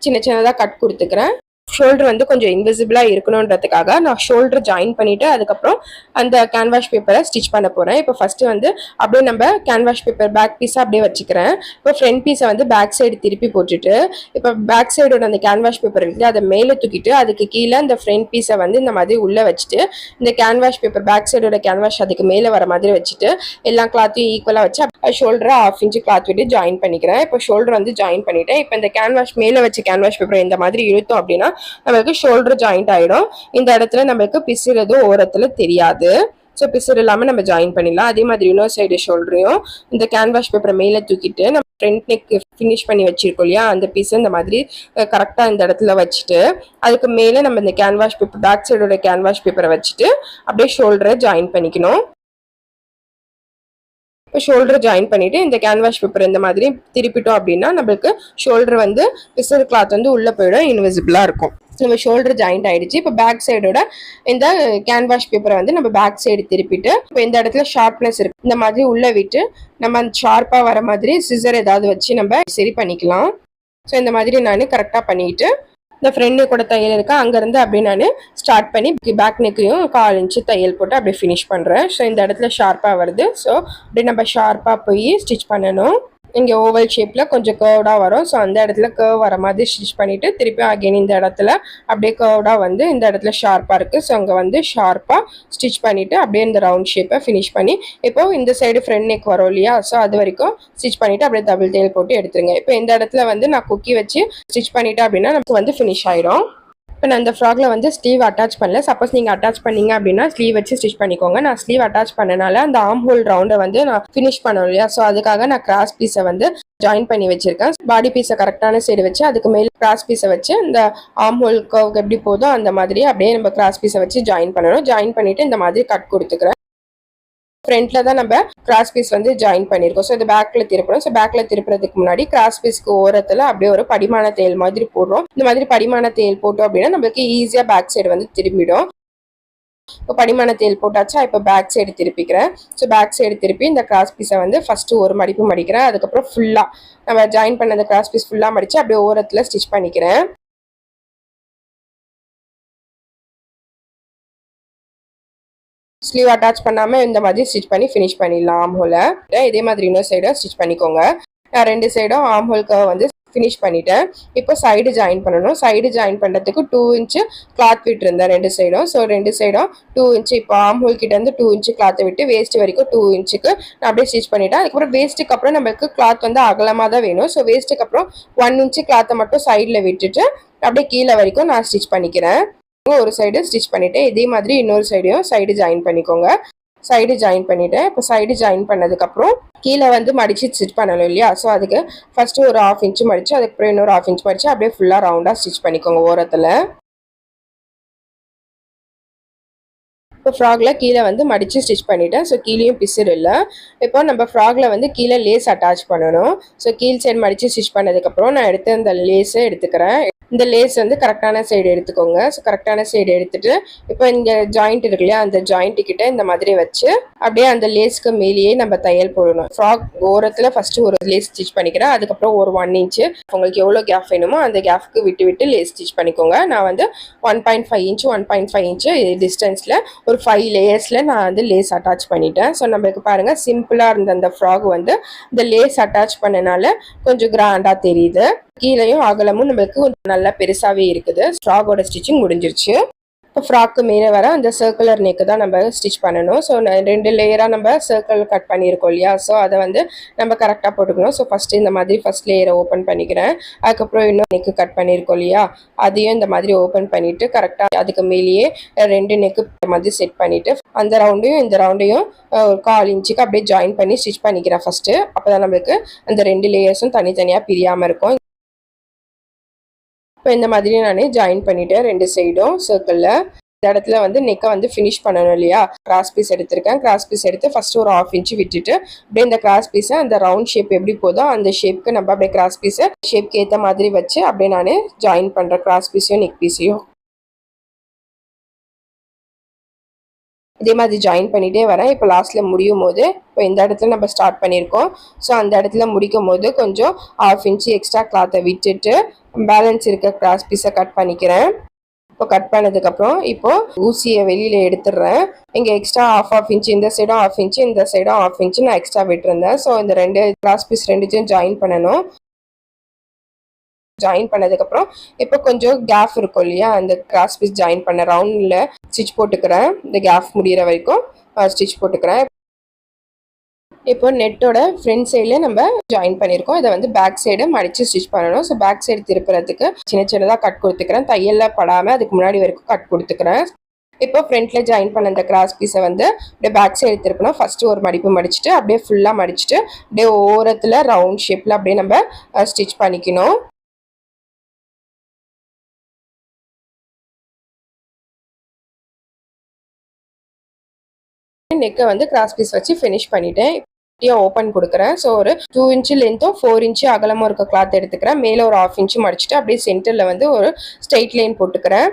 சின்னதாக கட் கொடுத்துக்கிறேன். ஷோல்டர் வந்து கொஞ்சம் இன்விசிபிளாக இருக்கணுன்றதுக்காக நான் ஷோல்டர் ஜாயின் பண்ணிவிட்டு அதுக்கப்புறம் அந்த கேன்வாஷ் பேப்பரை ஸ்டிச் பண்ண போகிறேன். இப்போ ஃபஸ்ட்டு வந்து அப்படியே நம்ம கேன்வாஷ் பேப்பர் பேக் பீஸை அப்படியே வச்சுக்கிறேன். இப்போ ஃப்ரண்ட் பீஸை வந்து பேக் சைடு திருப்பி போட்டுட்டு இப்போ பேக் சைடோட அந்த கேன்வாஷ் பேப்பர் விட்டு அதை மேலே தூக்கிட்டு அதுக்கு கீழே அந்த ஃப்ரண்ட் பீஸை வந்து இந்த மாதிரி உள்ளே வச்சுட்டு இந்த கேன்வாஷ் பேப்பர் பேக் சைடோட கேன்வாஷ் அதுக்கு மேலே வர மாதிரி வச்சுட்டு எல்லா கிளாத்தையும் ஈக்குவலாக வச்சு ஷோல்டரை 1/2 இன்ச்சு கிளாத் விட்டு ஜாயின் பண்ணிக்கிறேன். இப்போ ஷோல்டர் வந்து ஜாயின் பண்ணிவிட்டேன். இப்போ இந்த கேன்வாஷ் மேலே வச்சு கேன்வாஷ் பேப்பர் இந்த மாதிரி இழுத்தோம் அப்படின்னா நம்மளுக்கு ஷோல்டர் ஜாயிண்ட் ஆகிடும். இந்த இடத்துல நம்மளுக்கு பிசுறதும் ஓரத்தில் தெரியாது. ஸோ பிசுறு இல்லாமல் நம்ம ஜாயின் பண்ணிடலாம். அதே மாதிரி இன்னொரு சைடு ஷோல்டரையும் இந்த கேன்வாஷ் பேப்பரை மேலே தூக்கிட்டு நம்ம ஃப்ரண்ட் நெக் ஃபினிஷ் பண்ணி வச்சிருக்கோம் இல்லையா, அந்த பீஸை இந்த மாதிரி கரெக்டாக இந்த இடத்துல வச்சுட்டு அதுக்கு மேலே நம்ம இந்த கேன்வாஷ் பேப்பர் பேக் சைடோட கேன்வாஷ் பேப்பரை வச்சுட்டு அப்படியே ஷோல்டரை ஜாயின் பண்ணிக்கணும். இப்போ ஷோல்டர் ஜாயின் பண்ணிவிட்டு இந்த கேன்வாஷ் பேப்பர் இந்த மாதிரி திருப்பிட்டோம் அப்படின்னா நம்மளுக்கு ஷோல்டர் வந்து பிசர் கிளாத் வந்து உள்ளே போயிடும், இன்விசிபிளாக இருக்கும். நம்ம ஷோல்டர் ஜாயிண்ட் ஆகிடுச்சு. இப்போ பேக் சைடோட இந்த கேன்வாஷ் பேப்பரை வந்து நம்ம பேக் சைடு திருப்பிட்டு இப்போ இந்த இடத்துல ஷார்ப்னஸ் இருக்குது இந்த மாதிரி உள்ளே விட்டு நம்ம ஷார்ப்பாக வர மாதிரி சிசர் ஏதாவது வச்சு நம்ம சரி பண்ணிக்கலாம். ஸோ இந்த மாதிரி நான் கரெக்டாக பண்ணிக்கிட்டு இந்த ஃப்ரண்ட் நெக்கோட தையல் இருக்கா அங்கேருந்து அப்படியே நான் ஸ்டார்ட் பண்ணி பேக் நெக்கையும் 1/4 இன்ச்சு தையல் போட்டு அப்படியே ஃபினிஷ் பண்ணுறேன். ஸோ இந்த இடத்துல ஷார்ப்பாக வருது. ஸோ அப்படியே நம்ம ஷார்ப்பாக போய் ஸ்டிச் பண்ணணும். இங்கே ஓவல் ஷேப்பில் கொஞ்சம் கர்வ்டாக வரும். ஸோ அந்த இடத்துல கர்வ் வர மாதிரி ஸ்டிச் பண்ணிவிட்டு திருப்பி அகைன் இந்த இடத்துல அப்படியே கர்வ்டாக வந்து இந்த இடத்துல ஷார்ப்பாக இருக்குது. ஸோ அங்கே வந்து ஷார்ப்பாக ஸ்டிச் பண்ணிவிட்டு அப்படியே இந்த ரவுண்ட் ஷேப்பை ஃபினிஷ் பண்ணி இப்போது இந்த சைடு ஃப்ரண்ட் நெக் வரும் இல்லையா, ஸோ அது வரைக்கும் ஸ்டிச் பண்ணிவிட்டு அப்படியே டபுள் தையல் போட்டு எடுத்துருங்க. இப்போ இந்த இடத்துல வந்து நான் கொக்கி வச்சு ஸ்டிச் பண்ணிவிட்டேன் அப்படின்னா நமக்கு வந்து ஃபினிஷ் ஆகிடும். இப்போ நான் இந்த ஃப்ராகில் வந்து ஸ்லீவ் அட்டாச் பண்ணல. சப்போஸ் நீங்கள் அட்டாச் பண்ணீங்க அப்படின்னா ஸ்லீவ் வச்சு ஸ்டிச் பண்ணிக்கோங்க. நான் ஸ்லீவ் அட்டாச் பண்ணனால அந்த ஆர்ம் ஹோல் ரவுண்டை வந்து நான் ஃபினிஷ் பண்ணணும் இல்லையா, ஸோ அதுக்காக நான் கிராஸ் பீஸை வந்து ஜாயின் பண்ணி வச்சிருக்கேன். பாடி பீஸை கரெக்டான சைடு வச்சு அதுக்கு மேலே கிராஸ் பீஸை வச்சு இந்த ஆர்ம் ஹோல் கர்வ் எப்படி போதோ அந்த மாதிரி அப்படியே நம்ம கிராஸ் பீஸை வச்சு ஜாயின் பண்ணணும். ஜாயின் பண்ணிவிட்டு இந்த மாதிரி கட் கொடுத்துக்கிறேன். ஃப்ரண்ட்ல தான் நம்ம கிராஸ் பீஸ் வந்து ஜாயின் பண்ணியிருக்கோம். ஸோ இது பேக்ல திருப்பணும். ஸோ பேக்ல திருப்புறதுக்கு முன்னாடி கிராஸ் பீஸ்க்கு ஓரத்தில் அப்படியே ஒரு படிமான தையல் மாதிரி போடுறோம். இந்த மாதிரி படிமான தையல் போட்டோம் அப்படின்னா நம்மளுக்கு ஈஸியாக பேக் சைடு வந்து திரும்பிடும். இப்போ படிமான தையல் போட்டாச்சா, இப்போ பேக் சைடு திருப்பிக்கிறேன். ஸோ பேக் சைடு திருப்பி இந்த கிராஸ் பீஸை வந்து ஃபஸ்ட்டு ஒரு மடிப்பு மடிக்கிறேன். அதுக்கப்புறம் ஃபுல்லாக நம்ம ஜாயின் பண்ண அந்த கிராஸ் பீஸ் ஃபுல்லாக மடித்து அப்படியே ஓரத்தில் ஸ்டிச் பண்ணிக்கிறேன். ஸ்லீவ் அட்டாச் பண்ணாமல் இந்த மாதிரி ஸ்டிச் பண்ணி ஃபினிஷ் பண்ணிடலாம் ஆம்ஹோலை. இதே மாதிரி இன்னொரு சைடும் ஸ்டிச் பண்ணிக்கோங்க. நான் 2 சைடும் ஆம்ஹோலுக்கு வந்து ஃபினிஷ் பண்ணிட்டேன். இப்போ சைடு ஜாயின் பண்ணணும். சைடு ஜாயின் பண்ணுறதுக்கு 2 இன்ச்சு கிளாத் விட்டுருந்தேன் 2 சைடும். ஸோ 2 சைடும் 2 இன்ச்சு இப்போ ஆம்ஹோல் கிட்டேருந்து 2 இன்ச்சு கிளாத்தை விட்டு வேஸ்ட் வரைக்கும் 2 இன்ச்சுக்கு நான் அப்படியே ஸ்டிச் பண்ணிட்டேன். அதுக்கப்புறம் வேஸ்ட்டுக்கு அப்புறம் நம்மளுக்கு கிளாத் வந்து அகலமாக தான் வேணும். ஸோ வேஸ்ட்டுக்கு அப்புறம் 1 இன்ச்சு கிளாத்தை மட்டும் சைடில் விட்டுட்டு அப்படியே கீழே வரைக்கும் நான் ஸ்டிச் பண்ணிக்கிறேன். ஒரு சைடு ஸ்டிச் பண்ணிவிட்டு இதே மாதிரி இன்னொரு சைடையும் சைடு ஜாயின் பண்ணிக்கோங்க. சைடு ஜாயின் பண்ணிவிட்டேன். இப்போ சைடு ஜாயின் பண்ணதுக்கப்புறம் கீழே வந்து மடித்து ஸ்டிச் பண்ணணும் இல்லையா, ஸோ அதுக்கு ஃபஸ்ட்டு ஒரு 1/2 இன்ச்சு மடித்து அதுக்கப்புறம் இன்னொரு 1/2 இன்ச் மடித்து அப்படியே ஃபுல்லாக ரவுண்டாக ஸ்டிச் பண்ணிக்கோங்க ஓரத்தில். இப்போ ஃப்ராகில் கீழே வந்து மடித்து ஸ்டிச் பண்ணிவிட்டேன். ஸோ கீழேயும் பிசுறு இல்லை. இப்போ நம்ம ஃப்ராகில் வந்து கீழே லேஸ் அட்டாச் பண்ணணும். ஸோ கீழ் சைடு மடித்து ஸ்டிச் பண்ணதுக்கப்புறம் நான் எடுத்து அந்த லேஸை எடுத்துக்கிறேன். இந்த லேஸ் வந்து கரெக்டான சைடு எடுத்துக்கோங்க. ஸோ கரெக்டான சைடு எடுத்துட்டு இப்போ இங்கே ஜாயிண்ட் இருக்கு இல்லையா, அந்த ஜாயிண்ட்டு கிட்ட இந்த மாதிரி வச்சு அப்படியே அந்த லேஸ்க்கு மேலேயே நம்ம தையல் போடணும். ஃப்ராக் ஓரத்தில் ஃபஸ்ட்டு ஒரு லேஸ் ஸ்டிச் பண்ணிக்கிறேன். அதுக்கப்புறம் ஒரு 1 இன்ச்சு உங்களுக்கு எவ்வளோ கேப் வேணுமோ அந்த கேஃப்க்கு விட்டு விட்டு லேஸ் ஸ்டிச் பண்ணிக்கோங்க. நான் வந்து 1.5 இன்ச்சு 1.5 இன்ச்சு டிஸ்டன்ஸில் ஒரு 5 லேயர்ஸில் நான் வந்து லேஸ் அட்டாச் பண்ணிட்டேன். ஸோ நம்மளுக்கு பாருங்கள் சிம்பிளாக இருந்த அந்த ஃப்ராக் வந்து இந்த லேஸ் அட்டாச் பண்ணனால கொஞ்சம் கிராண்டாக தெரியுது. கீழையும் அகலமும் நம்மளுக்கு கொஞ்சம் நல்லா பெருசாகவே இருக்குது. ஃப்ராகோட ஸ்டிச்சிங் முடிஞ்சிருச்சு. இப்போ ஃப்ராக்கு மேலே வர அந்த சர்க்குலர் நெக்கு தான் நம்ம ஸ்டிச் பண்ணணும். ஸோ 2 லேயராக நம்ம சர்க்கிள் கட் பண்ணியிருக்கோம் இல்லையா, ஸோ அதை வந்து நம்ம கரெக்டாக போட்டுக்கணும். ஸோ ஃபஸ்ட்டு இந்த மாதிரி ஃபஸ்ட் லேயரை ஓப்பன் பண்ணிக்கிறேன். அதுக்கப்புறம் இன்னும் நெக்கு கட் பண்ணியிருக்கோம் இல்லையா, அதையும் இந்த மாதிரி ஓப்பன் பண்ணிவிட்டு கரெக்டாக அதுக்கு மேலேயே 2 நெக்கு மாதிரி செட் பண்ணிவிட்டு அந்த ரவுண்டையும் இந்த ரவுண்டையும் ஒரு 1/4 இன்ச்சுக்கு அப்படியே ஜாயின் பண்ணி ஸ்டிச் பண்ணிக்கிறேன் ஃபஸ்ட்டு. அப்போ தான் நம்மளுக்கு அந்த 2 லேயர்ஸும் தனித்தனியாக பிரியாமல் இருக்கும். இப்போ இந்த மாதிரி நான் ஜாயின் பண்ணிட்டேன் 2 சைடும் சர்க்கிளில். இந்த இடத்துல வந்து நெக்கை வந்து ஃபினிஷ் பண்ணணும் இல்லையா, கிராஸ் பீஸ் எடுத்திருக்கேன். கிராஸ் பீஸ் எடுத்து ஃபஸ்ட்டு ஒரு 1/2 இன்ச்சு விட்டுட்டு அப்படியே இந்த கிராஸ் பீஸை அந்த ரவுண்ட் ஷேப் எப்படி போதோ அந்த ஷேப்க்கு நம்ம அப்படியே கிராஸ் பீஸை ஷேப்க்கு ஏற்ற மாதிரி வச்சு அப்படியே நான் ஜாயின் பண்ணுறேன் கிராஸ் பீஸையும் நெக் பீஸையும். இதே மாதிரி ஜாயின் பண்ணிகிட்டே வரேன். இப்போ லாஸ்ட்டில் முடியும் போது இப்போ இந்த இடத்துல நம்ம ஸ்டார்ட் பண்ணியிருக்கோம். ஸோ அந்த இடத்துல முடிக்கும் போது கொஞ்சம் 1/2 இன்ச்சு எக்ஸ்ட்ரா கிளாத்தை விட்டுட்டு பேலன்ஸ் இருக்க கிராஸ் பீஸை கட் பண்ணிக்கிறேன். இப்போ கட் பண்ணதுக்கப்புறம் இப்போது ஊசியை வெளியில் எடுத்துடுறேன். இங்கே எக்ஸ்ட்ரா 1/2 இன்ச்சு இந்த சைடும் 1/2 இன்ச்சு இந்த சைடும் 1/2 இன்ச்சு நான் எக்ஸ்ட்ரா விட்டுருந்தேன். ஸோ இந்த 2 கிராஸ் பீஸ் 2த்தையும் ஜாயின் பண்ணணும். ஜாயின் பண்ணதுக்கப்புறம் இப்போ கொஞ்சம் கேப் இருக்கும் இல்லையா, அந்த கிராஸ் பீஸ் ஜாயின் பண்ண ரவுண்டில் ஸ்டிச் போட்டுக்கிறேன். இந்த கேப் முடிகிற வரைக்கும் ஸ்டிச் போட்டுக்கிறேன். இப்போ நெட்டோட ஃப்ரண்ட் சைடில் நம்ம ஜாயின் பண்ணியிருக்கோம். இதை வந்து பேக் சைடு மடித்து ஸ்டிச் பண்ணணும். ஸோ பேக் சைடு திருப்புறதுக்கு சின்ன சின்னதாக கட் கொடுத்துக்கிறேன். தையலில் படாமல் அதுக்கு முன்னாடி வரைக்கும் கட் கொடுத்துக்கிறேன். இப்போ ஃப்ரண்ட்டில் ஜாயின் பண்ண அந்த கிராஸ் பீஸை வந்து அப்படியே பேக் சைடு திருப்பணும். ஃபஸ்ட்டு ஒரு மடிப்பு மடிச்சுட்டு அப்படியே ஃபுல்லாக மடிச்சுட்டு அப்படியே ஓரத்தில் ரவுண்ட் ஷேப்பில் அப்படியே நம்ம ஸ்டிச் பண்ணிக்கணும். நெக்கை வந்து கிராஸ் பீஸ் வச்சு ஃபினிஷ் பண்ணிட்டேன். ஓப்பன் கொடுக்குறேன். ஸோ ஒரு 2 இன்ச்சு லென்த்தும் 4 இன்ச்சு அகலமும் இருக்க கிளாத் எடுத்துக்கிறேன். மேலே ஒரு 1/2 இன்ச்சு மடிச்சுட்டு அப்படியே சென்டரில் வந்து ஒரு ஸ்ட்ரெயிட் லைன் போட்டுக்கிறேன்.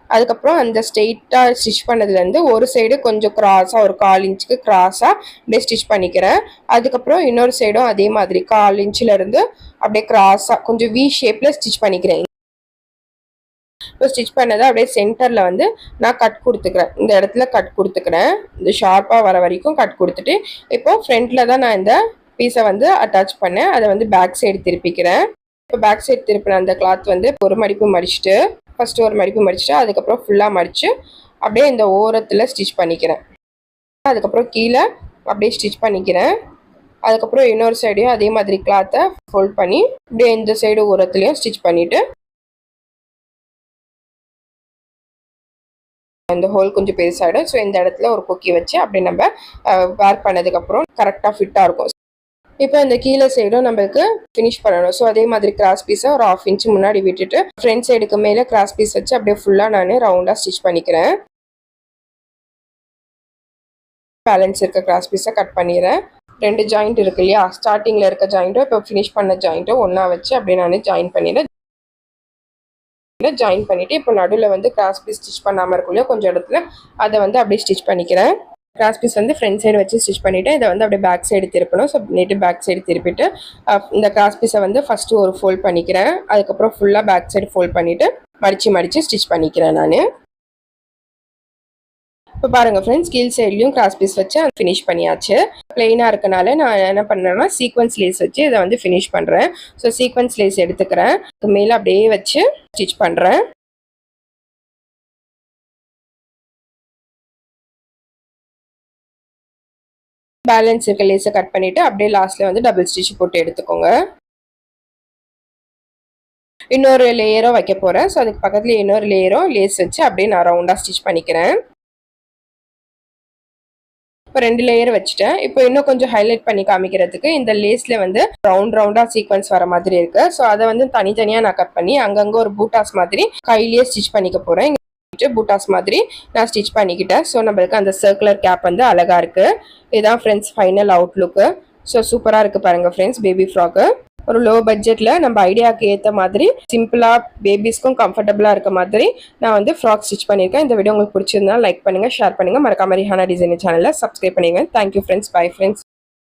அதுக்கப்புறம் அந்த ஸ்ட்ரெயிட்டாக ஸ்டிச் பண்ணதுலேருந்து ஒரு சைடு கொஞ்சம் கிராஸாக ஒரு 1/4 இன்ச்சுக்கு கிராஸாக அப்படியே ஸ்டிச் பண்ணிக்கிறேன். அதுக்கப்புறம் இன்னொரு சைடும் அதே மாதிரி 1/4 இன்ச்சிலேருந்து அப்படியே கிராஸாக கொஞ்சம் வி ஷேப்பில் ஸ்டிச் பண்ணிக்கிறேன். இப்போ ஸ்டிச் பண்ணதை அப்படியே சென்டரில் வந்து நான் கட் கொடுத்துக்கிறேன். இந்த இடத்துல கட் கொடுத்துக்கிறேன். இந்த ஷார்ப்பாக வர வரைக்கும் கட் கொடுத்துட்டு இப்போது ஃப்ரண்ட்டில் தான் நான் இந்த பீஸை வந்து அட்டாச் பண்ணேன். அதை வந்து பேக் சைடு திருப்பிக்கிறேன். இப்போ பேக் சைடு திருப்பின அந்த கிளாத் வந்து ஒரு மடிப்பு மடிச்சுட்டு ஃபஸ்ட்டு ஒரு மடிப்பு மடிச்சுட்டு அதுக்கப்புறம் ஃபுல்லாக மடித்து அப்படியே இந்த ஓரத்தில் ஸ்டிச் பண்ணிக்கிறேன். அதுக்கப்புறம் கீழே அப்படியே ஸ்டிச் பண்ணிக்கிறேன். அதுக்கப்புறம் இன்னொரு சைடையும் அதே மாதிரி கிளாத்தை ஃபோல்ட் பண்ணி அப்படியே இந்த சைடு ஓரத்துலையும் ஸ்டிச் பண்ணிவிட்டு இந்த ஹோல் கொஞ்சம் பெருசாகிடும். ஸோ இந்த இடத்துல ஒரு கொக்கி வச்சு அப்படி நம்ம வேர் பண்ணதுக்கப்புறம் கரெக்டாக ஃபிட்டாக இருக்கும். இப்போ இந்த கீழே சைடும் நம்மளுக்கு ஃபினிஷ் பண்ணணும். ஸோ அதே மாதிரி கிராஸ் பீஸை ஒரு 1/2 இன்ச்சு முன்னாடி விட்டுட்டு ஃப்ரண்ட் சைடுக்கு மேலே கிராஸ் பீஸ் வச்சு அப்படியே ஃபுல்லாக நான் ரவுண்டாக ஸ்டிச் பண்ணிக்கிறேன். பேலன்ஸ் இருக்க கிராஸ் பீஸை கட் பண்ணிடுறேன். 2 ஜாயிண்ட் இருக்கு இல்லையா, ஸ்டார்டிங்கில் இருக்க ஜாயிண்ட்டும் இப்போ ஃபினிஷ் பண்ண ஜாயிண்ட்டும் ஒன்றா வச்சு அப்படியே நான் ஜாயின் பண்ணிடுறேன். ஜாயின் பண்ணிவிட்டு இப்போ நடுவில் வந்து கிராஸ் பீஸ் ஸ்டிச் பண்ணாமல் இருக்கும் இல்லையா கொஞ்சம் இடத்துல அதை வந்து அப்படியே ஸ்டிச் பண்ணிக்கிறேன். கிராஸ் பீஸ் வந்து ஃப்ரண்ட் சைடு வச்சு ஸ்டிச் பண்ணிவிட்டு இதை வந்து அப்படியே பேக் சைடு திருப்பணும். ஸோ நீட்டு பேக் சைடு திருப்பிட்டு இந்த கிராஸ் பீஸை வந்து ஃபஸ்ட்டு ஒரு ஃபோல்ட் பண்ணிக்கிறேன். அதுக்கப்புறம் ஃபுல்லாக பேக் சைடு ஃபோல்ட் பண்ணிவிட்டு மடித்து ஸ்டிச் பண்ணிக்கிறேன் நான். இப்போ பாருங்கள் ஃப்ரெண்ட்ஸ், கீழ் சைட்லையும் கிராஸ் பீஸ் வச்சு ஃபினிஷ் பண்ணியாச்சு. பிளெயினாக இருக்கனால நான் என்ன பண்ணுறேன்னா சீக்வன்ஸ் லேஸ் வச்சு இதை வந்து ஃபினிஷ் பண்ணுறேன். ஸோ சீக்வன்ஸ் லேஸ் எடுத்துக்கிறேன். மேலே அப்படியே வச்சு ஸ்டிச் பண்ணுறேன். பேலன்ஸ் இருக்க லேஸை கட் பண்ணிவிட்டு அப்படியே லாஸ்ட்டில் வந்து டபுள் ஸ்டிச் போட்டு எடுத்துக்கோங்க. இன்னொரு லேயரும் வைக்க போகிறேன். ஸோ அதுக்கு பக்கத்தில் இன்னொரு லேயரும் லேஸ் வச்சு அப்படியே நான் ரவுண்டாக ஸ்டிச் பண்ணிக்கிறேன். இப்போ 2 லேயர் வச்சுட்டேன். இப்போ இன்னும் கொஞ்சம் ஹைலைட் பண்ணி காமிக்கிறதுக்கு இந்த லேஸில் வந்து ரவுண்டாக சீக்வன்ஸ் வர மாதிரி இருக்கு. ஸோ அதை வந்து தனித்தனியாக நான் கட் பண்ணி அங்கங்கே ஒரு பூட்டாஸ் மாதிரி கையிலேயே ஸ்டிச் பண்ணிக்க போகிறேன். பூட்டாஸ் மாதிரி நான் ஸ்டிச் பண்ணிக்கிட்டேன். ஸோ நம்மளுக்கு அந்த சர்க்குலர் கேப் வந்து அழகாக இருக்குது. இதுதான் ஃப்ரெண்ட்ஸ் ஃபைனல் அவுட்லுக்கு. ஸோ சூப்பராக இருக்குது பாருங்கள் ஃப்ரெண்ட்ஸ் பேபி ஃப்ராக்கு. ஒரு லோ பட்ஜெட்டில் நம்ம ஐடியாவுக்கு ஏற்ற மாதிரி சிம்பிளாக பேபிஸ்க்கும் கம்ஃபர்டபுளாக இருக்க மாதிரி நான் வந்து ஃப்ராக் ஸ்டிச் பண்ணியிருக்கேன். இந்த வீடியோ உங்களுக்கு பிடிச்சிருந்தா லைக் பண்ணுங்கள், ஷேர் பண்ணுங்கள், மறக்காம ரிஹானா டிசைனர் சேனலை சப்ஸ்கிரைப் பண்ணிடுங்க. Thank you friends, bye friends.